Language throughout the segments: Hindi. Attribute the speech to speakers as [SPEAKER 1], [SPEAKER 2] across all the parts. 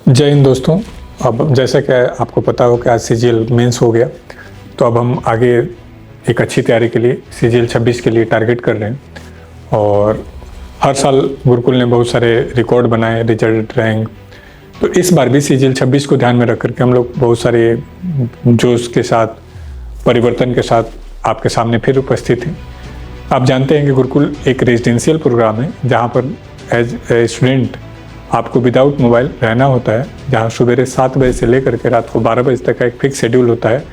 [SPEAKER 1] जय हिंद दोस्तों। अब जैसा कि आपको पता हो कि आज सीजीएल मेंस हो गया, तो अब हम आगे एक अच्छी तैयारी के लिए सीजीएल 26 के लिए टारगेट कर रहे हैं। और हर साल गुरुकुल ने बहुत सारे रिकॉर्ड बनाए, रिजल्ट, रैंक। तो इस बार भी सीजीएल 26 को ध्यान में रख करके हम लोग बहुत सारे जोश के साथ, परिवर्तन के साथ आपके सामने फिर उपस्थित हैं। आप जानते हैं कि गुरुकुल एक रेजिडेंशियल प्रोग्राम है जहाँ पर एज ए स्टूडेंट आपको विदाउट मोबाइल रहना होता है, जहाँ सुबह 7 बजे से लेकर के रात को 12 बजे तक का एक फिक्स शेड्यूल होता है,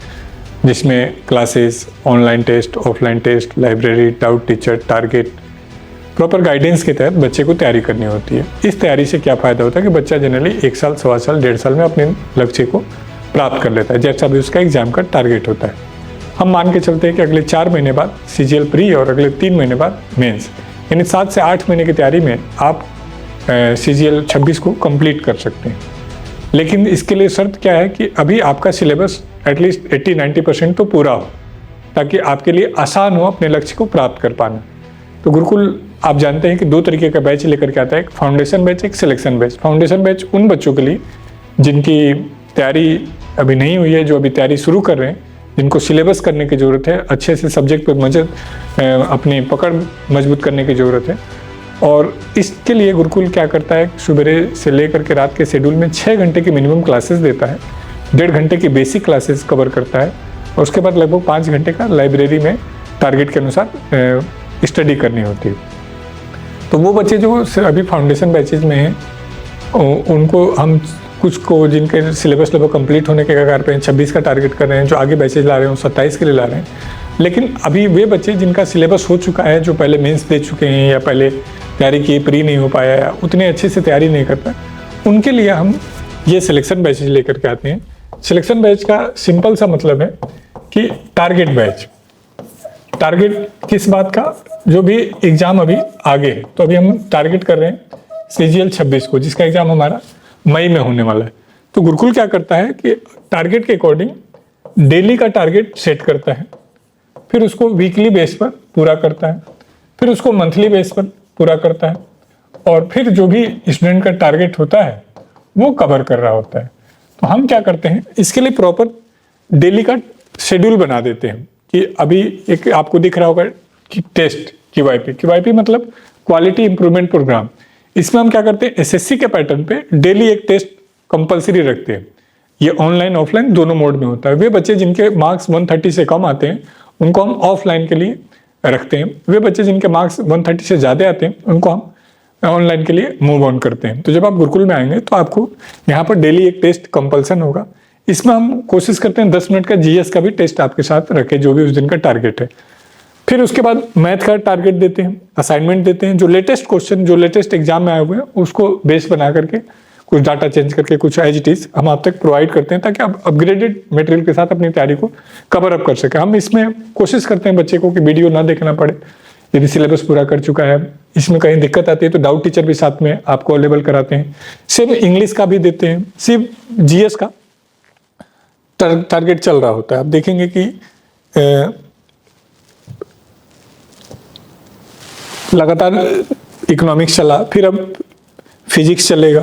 [SPEAKER 1] जिसमें classes, online test, offline test, library, doubt teacher, target, proper guidance के तहत बच्चे को तैयारी करनी होती है। इस तैयारी से क्या फ़ायदा होता है कि बच्चा जनरली 1 साल, सवा साल, 1.5 साल में अपने लक्ष्य को प्राप्त कर लेता है, जैसा भी उसका एग्जाम का टारगेट होता है। हम मान के चलते हैं कि अगले 4 महीने बाद सीजीएल प्री और अगले 3 महीने बाद मेंस, यानी 7 से 8 महीने की तैयारी में आप सीजीएल 26 को कंप्लीट कर सकते हैं। लेकिन इसके लिए शर्त क्या है कि अभी आपका सिलेबस एटलीस्ट 80-90% तो पूरा हो, ताकि आपके लिए आसान हो अपने लक्ष्य को प्राप्त कर पाना। तो गुरुकुल आप जानते हैं कि 2 तरीके का बैच लेकर के आता है, एक फाउंडेशन बैच, एक सिलेक्शन बैच। फाउंडेशन बैच उन बच्चों के लिए जिनकी तैयारी अभी नहीं हुई है, जो अभी तैयारी शुरू कर रहे हैं, जिनको सिलेबस करने की ज़रूरत है, अच्छे से सब्जेक्ट पर अपनी पकड़ मजबूत करने की ज़रूरत है। और इसके लिए गुरुकुल क्या करता है, सुबह से लेकर के रात के शेड्यूल में 6 घंटे की मिनिमम क्लासेस देता है, 1.5 घंटे की बेसिक क्लासेस कवर करता है, और उसके बाद लगभग 5 घंटे का लाइब्रेरी में टारगेट के अनुसार स्टडी करनी होती है। तो वो बच्चे जो अभी फाउंडेशन बैचेज में हैं, उनको हम कुछ को जिनके सिलेबस लगभग कंप्लीट होने के कगार पे हैं, 26 का टारगेट कर रहे हैं, जो आगे बैचेज ला रहे हैं 27 के लिए ला रहे हैं। लेकिन अभी वे बच्चे जिनका सिलेबस हो चुका है, जो पहले मेंस दे चुके हैं या पहले तैयारी की, प्री नहीं हो पाया या उतने अच्छे से तैयारी नहीं कर पाए, उनके लिए हम ये सिलेक्शन बैचेज लेकर के आते हैं। सिलेक्शन बैच का सिंपल सा मतलब है कि टारगेट बैच। टारगेट किस बात का? जो भी एग्जाम अभी आगे है, तो अभी हम टारगेट कर रहे हैं सीजीएल 26 को, जिसका एग्जाम हमारा मई में होने वाला है। तो गुरुकुल क्या करता है कि टारगेट के अकॉर्डिंग डेली का टारगेट सेट करता है, फिर उसको वीकली बेस पर पूरा करता है, फिर उसको मंथली बेस पर पूरा करता है, और फिर जो भी स्टूडेंट का टारगेट होता है वो कवर कर रहा होता है। तो हम क्या करते हैं, इसके लिए प्रॉपर डेली का शेड्यूल बना देते हैं कि अभी एक आपको दिख रहा होगा कि टेस्ट क्यूआईपी मतलब क्वालिटी इंप्रूवमेंट प्रोग्राम। इसमें हम क्या करते हैं, एसएससी के पैटर्न पे डेली एक टेस्ट कंपलसरी रखते हैं। ये ऑनलाइन ऑफलाइन दोनों मोड में होता है। वे बच्चे जिनके मार्क्स 130 से कम आते हैं उनको हम ऑफलाइन के लिए रखते हैं, वे बच्चे जिनके मार्क्स 130 से ज़्यादा आते हैं उनको हम ऑनलाइन के लिए मूव ऑन करते हैं। तो जब आप गुरुकुल में आएंगे तो आपको यहाँ पर डेली एक टेस्ट कंपल्सन होगा। इसमें हम कोशिश करते हैं 10 मिनट का जीएस का भी टेस्ट आपके साथ रखें, जो भी उस दिन का टारगेट है। फिर उसके बाद मैथ का टारगेट देते हैं, असाइनमेंट देते हैं, जो लेटेस्ट क्वेश्चन, जो लेटेस्ट एग्जाम में आए हुए हैं उसको बेस बना करके कुछ डाटा चेंज करके कुछ एज इट इज हम आप तक प्रोवाइड करते हैं, ताकि आप अपग्रेडेड मटेरियल के साथ अपनी तैयारी को कवर अप कर सकें। हम इसमें कोशिश करते हैं बच्चे को कि वीडियो ना देखना पड़े, यदि सिलेबस पूरा कर चुका है। इसमें कहीं दिक्कत आती है तो डाउट टीचर भी साथ में आपको अवेलेबल कराते हैं। सिर्फ इंग्लिश का भी देते हैं, सिर्फ जीएस का टारगेट चल रहा होता है। आप देखेंगे कि लगातार इकोनॉमिक्स चला, फिर अब फिजिक्स चलेगा,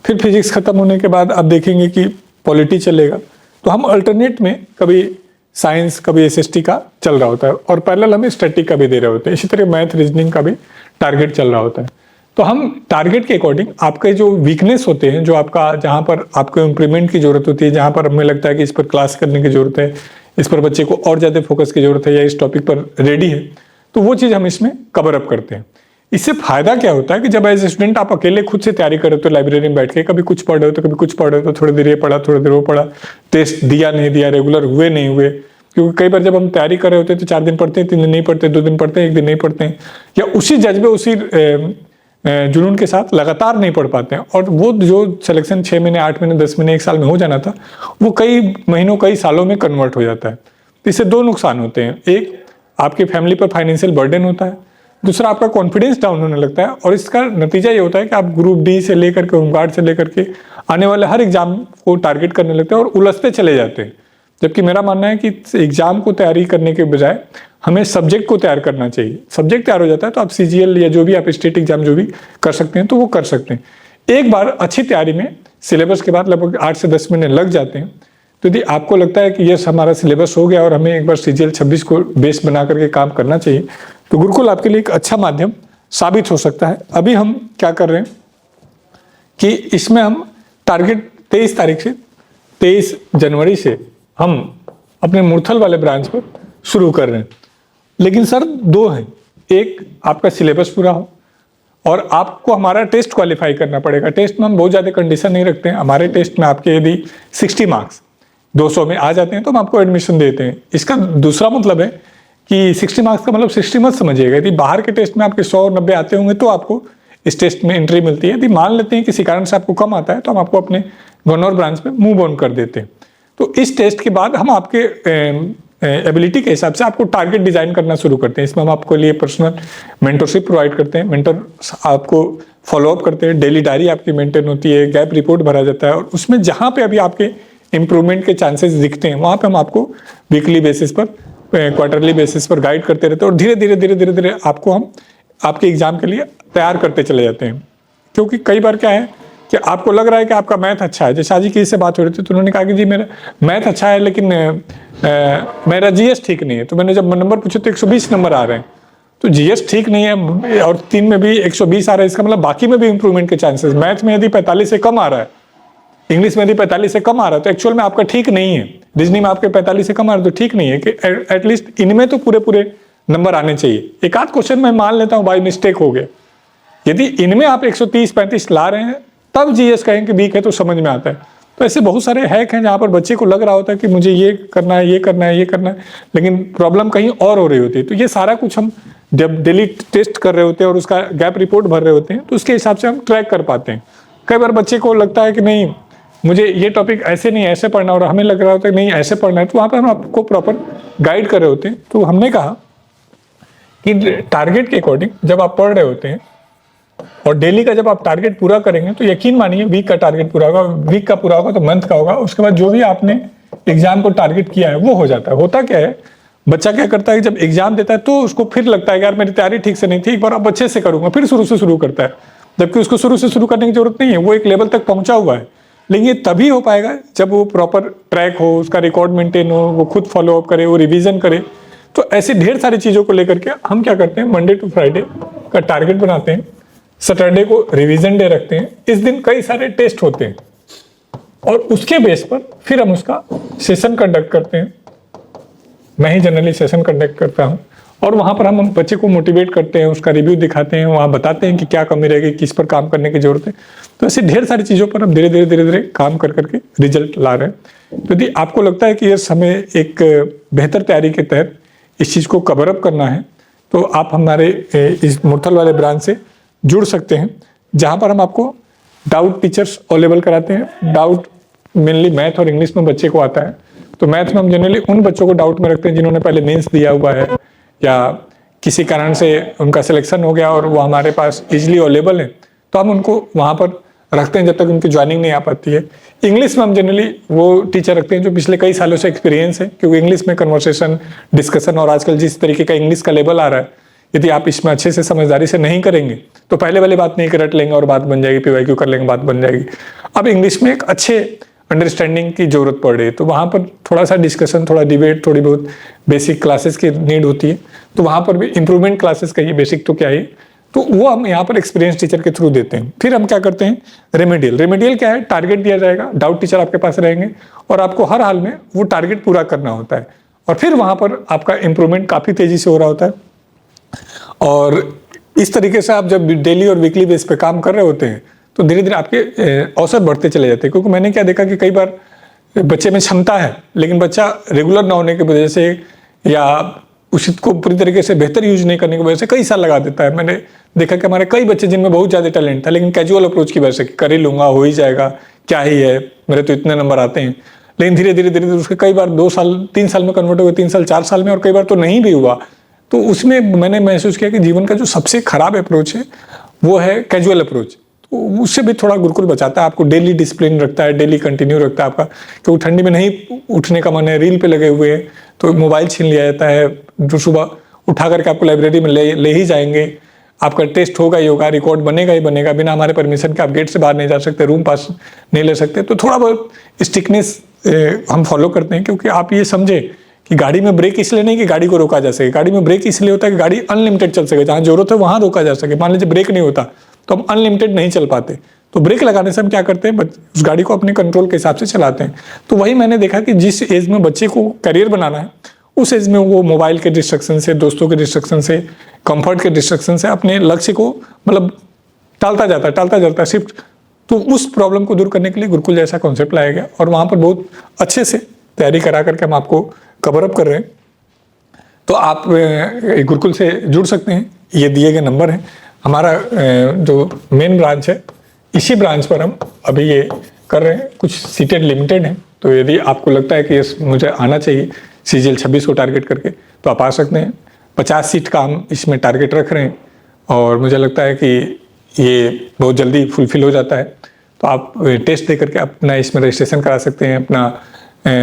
[SPEAKER 1] फिर फिजिक्स खत्म होने के बाद आप देखेंगे कि पॉलिटी चलेगा। तो हम अल्टरनेट में कभी साइंस, कभी एसएसटी का चल रहा होता है, और पैरेलल हमें स्टैटिक का भी दे रहे होते हैं। इसी तरह मैथ, रीजनिंग का भी टारगेट चल रहा होता है। तो हम टारगेट के अकॉर्डिंग आपके जो वीकनेस होते हैं, जो आपका जहाँ पर आपको इम्प्रूवमेंट की जरूरत होती है, जहाँ पर हमें लगता है कि इस पर क्लास करने की जरूरत है, इस पर बच्चे को और ज़्यादा फोकस की जरूरत है, या इस टॉपिक पर रेडी है, तो वो चीज़ हम इसमें कवर अप करते हैं। इससे फायदा क्या होता है कि जब एज स्टूडेंट आप अकेले खुद से तैयारी कर रहे हो, तो लाइब्रेरी में बैठ के कभी कुछ पढ़ रहे हो तो कभी कुछ पढ़ रहे हो, तो थोड़ी देर ये पढ़ा, थोड़ी देर वो पढ़ा, टेस्ट दिया नहीं दिया, रेगुलर हुए नहीं हुए। क्योंकि कई बार जब हम तैयारी कर रहे होते हैं तो 4 दिन पढ़ते हैं, 3 दिन नहीं पढ़ते, 2 दिन पढ़ते हैं, 1 दिन नहीं पढ़ते हैं, या उसी जज्बे, उसी जुनून के साथ लगातार नहीं पढ़ पाते हैं, और वो जो सिलेक्शन 6 महीने, 8 महीने, 10 महीने, 1 साल में हो जाना था, वो कई महीनों, कई सालों में कन्वर्ट हो जाता है। तो इससे 2 नुकसान होते हैं। एक, आपकी फैमिली पर फाइनेंशियल बर्डन होता है, दूसरा आपका कॉन्फिडेंस डाउन होने लगता है, और इसका नतीजा ये होता है कि आप ग्रुप डी से लेकर के, होमगार्ड से लेकर के आने वाले हर एग्जाम को टारगेट करने लगते हैं और उलझते चले जाते हैं। जबकि मेरा मानना है कि एग्जाम को तैयारी करने के बजाय हमें सब्जेक्ट को तैयार करना चाहिए। सब्जेक्ट तैयार हो जाता है तो आप सीजीएल या जो भी आप स्टेट एग्जाम जो भी कर सकते हैं तो वो कर सकते हैं। एक बार अच्छी तैयारी में सिलेबस के बाद लगभग 8 से 10 महीने लग जाते हैं। तो यदि आपको लगता है कि यस हमारा सिलेबस हो गया और हमें एक बार CGL 26 को बेस बना करके काम करना चाहिए, तो गुरुकुल आपके लिए एक अच्छा माध्यम साबित हो सकता है। अभी हम क्या कर रहे हैं कि इसमें हम टारगेट 23 जनवरी से हम अपने मुरथल वाले ब्रांच पर शुरू कर रहे हैं। लेकिन सर 2 हैं, एक आपका सिलेबस पूरा हो और आपको हमारा टेस्ट क्वालिफाई करना पड़ेगा। टेस्ट में हम बहुत ज़्यादा कंडीशन नहीं रखते हैं। हमारे टेस्ट में आपके यदि 60 मार्क्स 200 में आ जाते हैं तो हम आपको एडमिशन देते हैं। इसका दूसरा मतलब है कि 60 मार्क्स का मतलब 60 मत समझिएगा। यदि बाहर के टेस्ट में आपके 100-90 आते होंगे तो आपको इस टेस्ट में एंट्री मिलती है। यदि मान लेते हैं किसी कारण से आपको कम आता है तो हम आपको अपने गन्नौर ब्रांच में मूव ऑन कर देते हैं। तो इस टेस्ट के बाद हम आपके एबिलिटी के हिसाब से आपको टारगेट डिजाइन करना शुरू करते हैं। इसमें हम आपको लिए पर्सनल मेंटरशिप प्रोवाइड करते हैं। मेंटर आपको फॉलोअप करते हैं, डेली डायरी आपकी मेंटेन होती है, गैप रिपोर्ट भरा जाता है और उसमें जहाँ पे अभी आपके इंप्रूवमेंट के चांसेस दिखते हैं वहाँ पे हम आपको वीकली बेसिस पर, क्वार्टरली बेसिस पर गाइड करते रहते हैं और धीरे धीरे आपको हम आपके एग्जाम के लिए तैयार करते चले जाते हैं। क्योंकि कई बार क्या है कि आपको लग रहा है कि आपका मैथ अच्छा है। जैसे आज ही किसी से बात हो रही थी तो उन्होंने कहा कि जी मेरा मैथ अच्छा है लेकिन मेरा GS ठीक नहीं है। तो मैंने जब नंबर पूछे तो 120 नंबर आ रहे हैं। तो GS ठीक नहीं है और 3 में भी 120 आ रहा है, इसका मतलब बाकी में भी इंप्रूवमेंट के चांसेस। मैथ में यदि 45 से कम आ रहा है, इंग्लिश में यदि 45 से कम आ रहा है तो एक्चुअल में आपका ठीक नहीं है। रीजनिंग में आपके 45 से कम आ रहा है तो ठीक नहीं है कि एटलीस्ट इनमें तो पूरे नंबर आने चाहिए। एक आध क्वेश्चन मैं मान लेता हूँ बाई मिस्टेक हो गया। यदि इनमें आप 130-35 ला रहे हैं तब GS कहें कि वीक है तो समझ में आता है। तो ऐसे बहुत सारे हैक हैं जहाँ पर बच्चे को लग रहा होता है कि मुझे ये करना है, ये करना है, ये करना है, लेकिन प्रॉब्लम कहीं और हो रही होती है। तो ये सारा कुछ हम जब डेली टेस्ट कर रहे होते हैं और उसका गैप रिपोर्ट भर रहे होते हैं तो उसके हिसाब से हम ट्रैक कर पाते हैं। कई बार बच्चे को लगता है कि नहीं मुझे ये टॉपिक ऐसे नहीं ऐसे पढ़ना और हमें लग रहा होता है नहीं ऐसे पढ़ना है, तो वहाँ पर हम आपको प्रॉपर गाइड कर रहे होते हैं। तो हमने कहा कि टारगेट के अकॉर्डिंग जब आप पढ़ रहे होते हैं और डेली का जब आप टारगेट पूरा करेंगे तो यकीन मानिए वीक का टारगेट पूरा होगा, वीक का पूरा होगा तो मंथ का होगा, उसके बाद जो भी आपने एग्जाम को टारगेट किया है वो हो जाता है। होता क्या है, बच्चा क्या करता है जब एग्जाम देता है तो उसको फिर लगता है यार मेरी तैयारी ठीक से नहीं थी, एक बार अब अच्छे से करूंगा, फिर शुरू से शुरू करता है। जबकि उसको शुरू से शुरू करने की जरूरत नहीं है, वो एक लेवल तक पहुंचा हुआ है। लेकिन ये तभी हो पाएगा जब वो प्रॉपर ट्रैक हो, उसका रिकॉर्ड मेंटेन हो, वो खुद फॉलो अप करे, वो रिवीजन करे। तो ऐसी ढेर सारी चीजों को लेकर के हम क्या करते हैं, मंडे टू फ्राइडे का टारगेट बनाते हैं, सैटरडे को रिवीजन डे रखते हैं। इस दिन कई सारे टेस्ट होते हैं और उसके बेस पर फिर हम उसका सेशन कंडक्ट करते हैं। मैं ही जनरली सेशन कंडक्ट करता हूं और वहां पर हम बच्चे को मोटिवेट करते हैं, उसका रिव्यू दिखाते हैं, वहां बताते हैं कि क्या कमी रहेगी, किस पर काम करने की जरूरत है। तो ऐसे ढेर सारी चीजों पर हम धीरे धीरे काम कर करके रिजल्ट ला रहे हैं। तो यदि आपको लगता है कि यस हमें एक बेहतर तैयारी के तहत इस चीज को कवर अप करना है तो आप हमारे इस मुरथल वाले ब्रांच से जुड़ सकते हैं, जहां पर हम आपको डाउट टीचर्स अवेलेबल कराते हैं। डाउट मेनली मैथ और इंग्लिश में बच्चे को आता है, तो मैथ में हम जनरली उन बच्चों को डाउट में रखते हैं जिन्होंने पहले मेंस दिया हुआ है या किसी कारण से उनका सिलेक्शन हो गया और वो हमारे पास इजीली अवेलेबल है, तो हम उनको वहाँ पर रखते हैं जब तक उनकी ज्वाइनिंग नहीं आ पाती है। इंग्लिश में हम जनरली वो टीचर रखते हैं जो पिछले कई सालों से एक्सपीरियंस है, क्योंकि इंग्लिश में कन्वर्सेशन, डिस्कशन और आजकल जिस तरीके का इंग्लिश का लेवल आ रहा है, यदि आप इसमें अच्छे से समझदारी से नहीं करेंगे तो पहले वाली बात नहीं रट लेंगे और बात बन जाएगी, PYQ कर लेंगे बात बन जाएगी। अब इंग्लिश में एक अच्छे अंडरस्टैंडिंग की जरूरत पड़ रही है, तो वहाँ पर थोड़ा सा डिस्कशन, थोड़ा डिबेट, थोड़ी बहुत बेसिक क्लासेस की नीड होती है। तो वहाँ पर भी इंप्रूवमेंट क्लासेस कहिए, बेसिक तो क्या है, तो वो हम यहाँ पर एक्सपीरियंस टीचर के थ्रू देते हैं। फिर हम क्या करते हैं, रेमेडियल। रेमेडियल क्या है, टारगेट दिया जाएगा, डाउट टीचर आपके पास रहेंगे और आपको हर हाल में वो टारगेट पूरा करना होता है और फिर वहाँ पर आपका इंप्रूवमेंट काफ़ी तेजी से हो रहा होता है। और इस तरीके से आप जब डेली और वीकली बेस पे काम कर रहे होते हैं तो धीरे धीरे आपके अवसर बढ़ते चले जाते हैं। क्योंकि मैंने क्या देखा कि कई बार बच्चे में क्षमता है लेकिन बच्चा रेगुलर ना होने की वजह से या उसको पूरी तरीके से बेहतर यूज नहीं करने की वजह से कई साल लगा देता है। मैंने देखा कि हमारे कई बच्चे जिनमें बहुत ज़्यादा टैलेंट था लेकिन कैजुअल अप्रोच की वजह से कर ही लूंगा, हो ही जाएगा, क्या ही है, मेरे तो इतने नंबर आते हैं, लेकिन धीरे धीरे उसके कई बार 2 साल 3 साल में कन्वर्ट हुए, 3 साल 4 साल में, और कई बार तो नहीं भी हुआ। तो उसमें मैंने महसूस किया कि जीवन का जो सबसे खराब अप्रोच है वो है कैजुअल अप्रोच। तो उससे भी थोड़ा गुरुकुल बचाता है, आपको डेली डिसिप्लिन रखता है, डेली कंटिन्यू रखता है आपका, क्योंकि ठंडी में नहीं उठने का मन है, रील पे लगे हुए हैं तो मोबाइल छीन लिया जाता है, जो सुबह उठा करके आपको लाइब्रेरी में ले ही जाएंगे, आपका टेस्ट होगा ही होगा, रिकॉर्ड बनेगा ही बनेगा, बिना हमारे परमिशन के आप गेट से बाहर नहीं जा सकते, रूम पास नहीं ले सकते। तो थोड़ा बहुत स्ट्रिक्टनेस हम फॉलो करते हैं, क्योंकि आप ये समझे कि गाड़ी में ब्रेक इसलिए नहीं कि गाड़ी को रोका जा सके, गाड़ी में ब्रेक इसलिए होता है कि गाड़ी अनलिमिटेड चल सके, जहाँ जरूरत है वहाँ रोका जा सके। मान लीजिए ब्रेक नहीं होता तो हम अनलिमिटेड नहीं चल पाते, तो ब्रेक लगाने से हम क्या करते हैं, उस गाड़ी को अपने कंट्रोल के हिसाब से चलाते हैं। तो वही मैंने देखा कि जिस एज में बच्चे को करियर बनाना है, उस एज में वो मोबाइल के डिस्ट्रक्शन से, दोस्तों के डिस्ट्रक्शन से, कंफर्ट के डिस्ट्रक्शन से अपने लक्ष्य को मतलब टालता जाता है शिफ्ट। तो उस प्रॉब्लम को दूर करने के लिए गुरुकुल जैसा कॉन्सेप्ट लाया गया, और वहाँ पर बहुत अच्छे से तैयारी करा करके हम आपको कवर अप कर रहे हैं। तो आप गुरुकुल से जुड़ सकते हैं, ये दिए गए नंबर हैं। हमारा जो मेन ब्रांच है, इसी ब्रांच पर हम अभी ये कर रहे हैं। कुछ सीटें लिमिटेड हैं, तो यदि आपको लगता है कि मुझे आना चाहिए CGL 26 को टारगेट करके, तो आप आ सकते हैं। 50 सीट का हम इसमें टारगेट रख रहे हैं, और मुझे लगता है कि ये बहुत जल्दी फुलफिल हो जाता है। तो आप टेस्ट दे करके अपना इसमें रजिस्ट्रेशन करा सकते हैं, अपना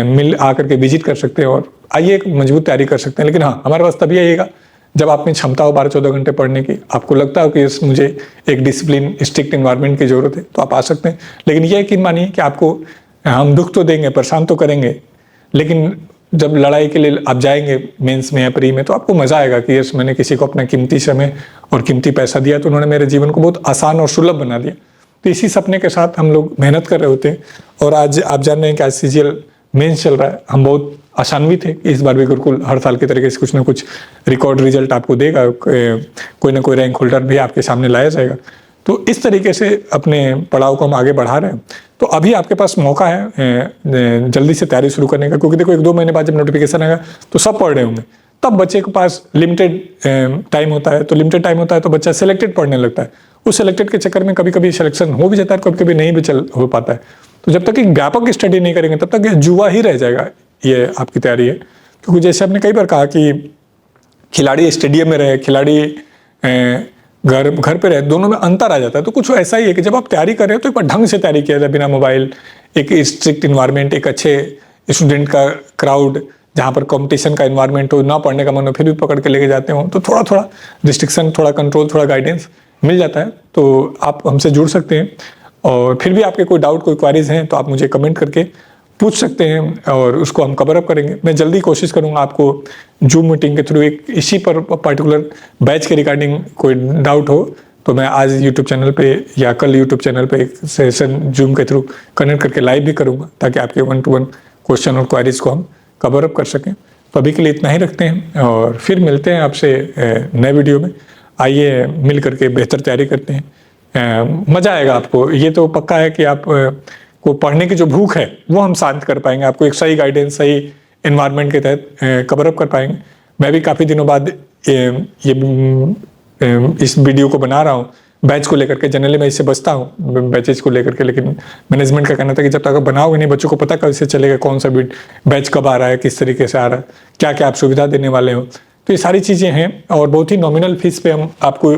[SPEAKER 1] मिल आकर के विजिट कर सकते हैं, और आइए एक मजबूत तैयारी कर सकते हैं। लेकिन हाँ, हमारे पास तभी आइएगा जब आप में क्षमता हो 12-14 घंटे पढ़ने की, आपको लगता हो कि मुझे एक डिसिप्लिन, स्ट्रिक्ट इन्वायरमेंट की जरूरत है, तो आप आ सकते हैं। लेकिन यह यकीन मानिए कि आपको हम दुख तो देंगे, परेशान तो करेंगे, लेकिन जब लड़ाई के लिए आप जाएंगे मेंस में या प्री में, तो आपको मजा आएगा कि यस, मैंने किसी को अपना कीमती समय और कीमती पैसा दिया, तो उन्होंने मेरे जीवन को बहुत आसान और सुलभ बना दिया। तो इसी सपने के साथ हम लोग मेहनत कर रहे होते हैं। और आज आप जान रहे हैं कि आज CGL मेंस चल रहा है। हम बहुत आशान्वित है कि इस बार भी गुरुकुल हर साल की तरीके से कुछ ना कुछ रिकॉर्ड रिजल्ट आपको देगा, कोई ना कोई रैंक होल्डर भी आपके सामने लाया जाएगा। तो इस तरीके से अपने पड़ाव को हम आगे बढ़ा रहे हैं। तो अभी आपके पास मौका है जल्दी से तैयारी शुरू करने का, क्योंकि देखो 1-2 महीने बाद जब नोटिफिकेशन आएगा तो सब पढ़ रहे होंगे, तब बच्चे के पास लिमिटेड टाइम होता है। तो लिमिटेड टाइम होता है तो बच्चा सिलेक्टेड पढ़ने लगता है। उस सिलेक्टेड के चक्कर में कभी कभी सिलेक्शन हो भी जाता है, कभी कभी नहीं भी हो पाता है। तो जब तक एक व्यापक स्टडी नहीं करेंगे तब तक ये जुआ ही रह जाएगा, ये आपकी तैयारी है। क्योंकि जैसे आपने कई बार कहा कि खिलाड़ी स्टेडियम में रहे, खिलाड़ी घर पे रहे, दोनों में अंतर आ जाता है। तो कुछ ऐसा ही है कि जब आप तैयारी कर रहे हो तो एक बार ढंग से तैयारी किया जाए, बिना मोबाइल, एक स्ट्रिक्ट इन्वायरमेंट, एक अच्छे स्टूडेंट का क्राउड, जहाँ पर कंपटीशन का इन्वायरमेंट हो, ना पढ़ने का मन हो, फिर भी पकड़ के लेके जाते हो, तो थोड़ा थोड़ा रिस्ट्रिक्शन, थोड़ा कंट्रोल, थोड़ा गाइडेंस मिल जाता है। तो आप हमसे जुड़ सकते हैं, और फिर भी आपके कोई डाउट, कोई क्वारीज हैं तो आप मुझे कमेंट करके पूछ सकते हैं, और उसको हम कवर अप करेंगे। मैं जल्दी कोशिश करूंगा आपको जूम मीटिंग के थ्रू एक इसी पर पर्टिकुलर बैच के रिगार्डिंग कोई डाउट हो तो मैं आज यूट्यूब चैनल पे या कल यूट्यूब चैनल पे एक सेशन जूम के थ्रू कनेक्ट करके लाइव भी करूंगा, ताकि आपके 1-to-1 क्वेश्चन और क्वारीज को हम कवर अप कर सकें। तो अभी के लिए इतना ही रखते हैं, और फिर मिलते हैं आपसे नए वीडियो में। आइए मिल करके बेहतर तैयारी करते हैं, मज़ा आएगा आपको। ये तो पक्का है कि आप को पढ़ने की जो भूख है वो हम शांत कर पाएंगे, आपको एक सही गाइडेंस, सही एनवायरनमेंट के तहत कवर अप कर पाएंगे। मैं भी काफ़ी दिनों बाद इस वीडियो को बना रहा हूँ बैच को लेकर के। जनरली मैं इससे बचता हूँ बैचेज को लेकर के, लेकिन मैनेजमेंट का कहना था कि जब तक आप बनाओगे नहीं, बच्चों को पता कैसे चलेगा कौन सा बैच कब आ रहा है, किस तरीके से आ रहा है, क्या क्या आप सुविधा देने वाले हो। तो ये सारी चीज़ें हैं, और बहुत ही नॉमिनल फीस पे हम आपको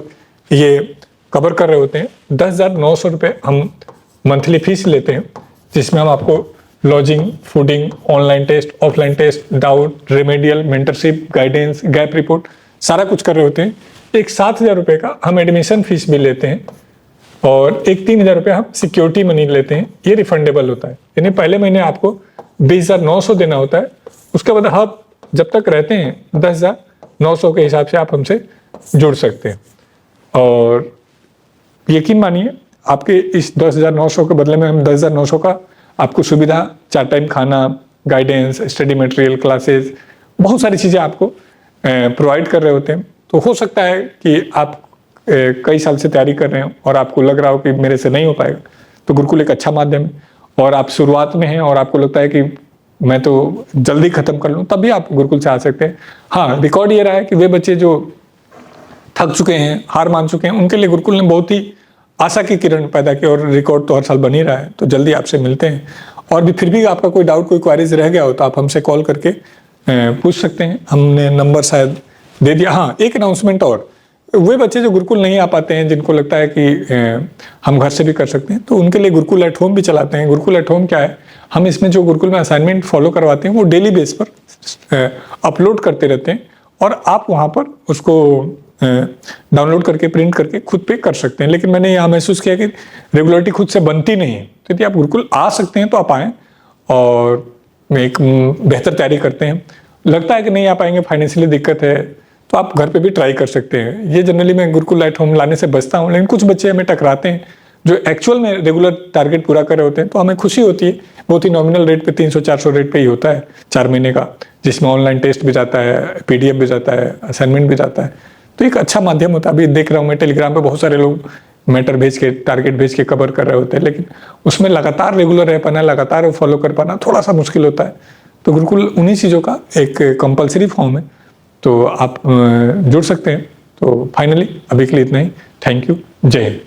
[SPEAKER 1] ये कवर कर रहे होते हैं। 10,900 रुपये हम मंथली फीस लेते हैं, जिसमें हम आपको lodging, fooding, online test, offline test, doubt, remedial, mentorship, guidance, gap report, सारा कुछ कर रहे होते हैं। एक 7,000 रुपये का हम एडमिशन फीस भी लेते हैं, और एक 3,000 रुपये हम सिक्योरिटी मनी लेते हैं। ये रिफंडेबल होता है, यानी पहले महीने आपको 20,900 देना होता है, उसके बाद आप जब तक रहते हैं 10,900 के हिसाब से आप हमसे जुड़ सकते हैं। और यकीन मानिए आपके इस 10,900 के बदले में हम 10,900 का आपको सुविधा, 4 टाइम खाना, गाइडेंस, स्टडी मटेरियल, क्लासेस, बहुत सारी चीज़ें आपको प्रोवाइड कर रहे होते हैं। तो हो सकता है कि आप कई साल से तैयारी कर रहे हो और आपको लग रहा हो कि मेरे से नहीं हो पाएगा, तो गुरुकुल एक अच्छा माध्यम है। और आप शुरुआत में हैं और आपको लगता है कि मैं तो जल्दी ख़त्म कर लूँ, तब भी आप गुरुकुल से आ सकते हैं। हाँ, रिकॉर्ड ये रहा है कि वे बच्चे जो थक चुके हैं, हार मान चुके हैं, उनके लिए गुरुकुल ने बहुत ही आशा की किरण पैदा की, और रिकॉर्ड तो हर साल बन ही रहा है। तो जल्दी आपसे मिलते हैं, और भी फिर भी आपका कोई डाउट, कोई क्वारीज रह गया हो तो आप हमसे कॉल करके पूछ सकते हैं। हमने नंबर शायद दे दिया। हाँ, एक अनाउंसमेंट और, वे बच्चे जो गुरुकुल नहीं आ पाते हैं, जिनको लगता है कि हम घर से भी कर सकते हैं, तो उनके लिए गुरुकुल एट होम भी चलाते हैं। गुरुकुल एट होम क्या है, हम इसमें जो गुरुकुल में असाइनमेंट फॉलो करवाते हैं वो डेली बेस पर अपलोड करते रहते हैं, और आप वहाँ पर उसको डाउनलोड करके प्रिंट करके खुद पे कर सकते हैं। लेकिन मैंने यहाँ महसूस किया कि रेगुलरिटी खुद से बनती नहीं है। तो यदि आप गुरुकुल आ सकते हैं तो आप आएँ और एक बेहतर तैयारी करते हैं। लगता है कि नहीं आ पाएंगे, फाइनेंशियली दिक्कत है, तो आप घर पे भी ट्राई कर सकते हैं। ये जनरली मैं गुरुकुल एट होम लाने से बचता हूँ, लेकिन कुछ बच्चे हमें टकराते हैं जो एक्चुअल में रेगुलर टारगेट पूरा कर रहे होते हैं, तो हमें खुशी होती है। बहुत ही नॉमिनल रेट पे 300-400 रेट पे ही होता है 4 महीने का, जिसमें ऑनलाइन टेस्ट भी जाता है, PDF भी जाता है, असाइनमेंट भी जाता है। तो एक अच्छा माध्यम होता है। अभी देख रहा हूँ मैं टेलीग्राम पे बहुत सारे लोग मैटर भेज के, टारगेट भेज के कवर कर रहे होते हैं, लेकिन उसमें लगातार रेगुलर रह पाना, लगातार फॉलो कर पाना थोड़ा सा मुश्किल होता है। तो गुरुकुल उन्हीं चीज़ों का एक कंपलसरी फॉर्म है, तो आप जुड़ सकते हैं। तो फाइनली अभी के लिए इतना ही। Thank you. जय हिंद।